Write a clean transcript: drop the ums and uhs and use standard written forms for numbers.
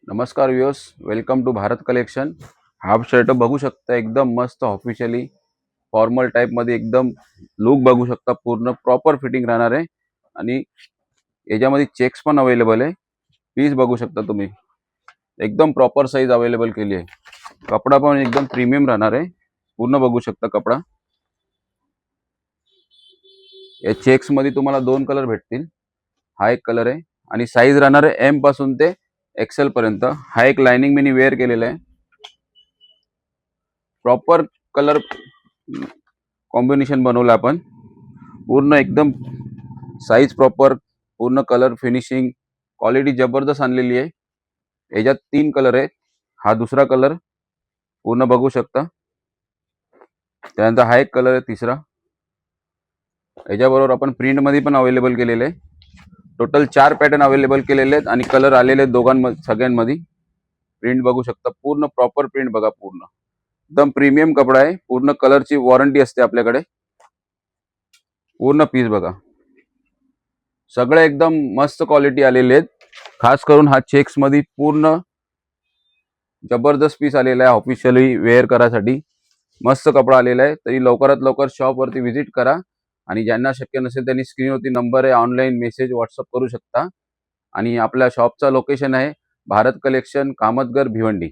नमस्कार viewers, welcome to Bharat collection. Half shirt बघू शकता, एकदम मस्त ऑफिशियली फॉर्मल टाइप मध्ये एकदम लुक बघू शकता। पूर्ण प्रॉपर फिटिंग राहणार आहे आणि याच्यामध्ये चेक्स पण अवेलेबल आहे। पीस बघू शकता तुम्ही, एकदम प्रॉपर साइज अवेलेबल केली आहे। कपडा पण एकदम प्रीमियम राहणार आहे। पूर्ण बघू शकता कपडा। या चेक्स मध्ये तुम्हाला दोन कलर भेटतील। हा एक कलर आहे आणि साइज राहणार आहे एम पासून ते एक्सेल पर्यंत। हा एक लाइनिंग मिनी वेअर केलेला आहे। प्रॉपर कलर कॉम्बिनेशन बनवलं आपण। पूर्ण एकदम साइज प्रॉपर, पूर्ण कलर फिनिशिंग क्वालिटी जबरदस्त आणलेली आहे। याच्यात तीन कलर आहेत। हा दुसरा कलर पूर्ण बघू शकता। त्यानंतर हा एक कलर आहे तिसरा। याच्याबरोबर आपण प्रिंट मध्ये पण अवेलेबल केलेले आहे। टोटल 4 पॅटर्न अवेलेबल केलेले आहेत आणि कलर आलेले आहेत दोघांमध्ये, सगळ्यांमध्ये। प्रिंट बघू शकता, पूर्ण प्रॉपर प्रिंट बघा। पूर्ण एकदम प्रीमियम कपडा आहे। पूर्ण कलरची वॉरंटी असते आपल्याकडे। पूर्ण पीस बघा, सगळे एकदम मस्त क्वालिटी आलेले आहेत। खास करून हा चेक्स मध्ये पूर्ण जबरदस्त पीस आलेला आहे ऑफिशियली वेअर करायसाठी। मस्त कपडा आलेला आहे। तरी लवकरात लवकर शॉप वरती व्हिजिट करा आणि ज्यांना शक्य नसेल त्यांनी स्क्रीनवरती नंबर आहे, ऑनलाईन मेसेज व्हॉट्सअप करू शकता। आणि आपल्या शॉपचा लोकेशन आहे भारत कलेक्शन, कामतगर, भिवंडी।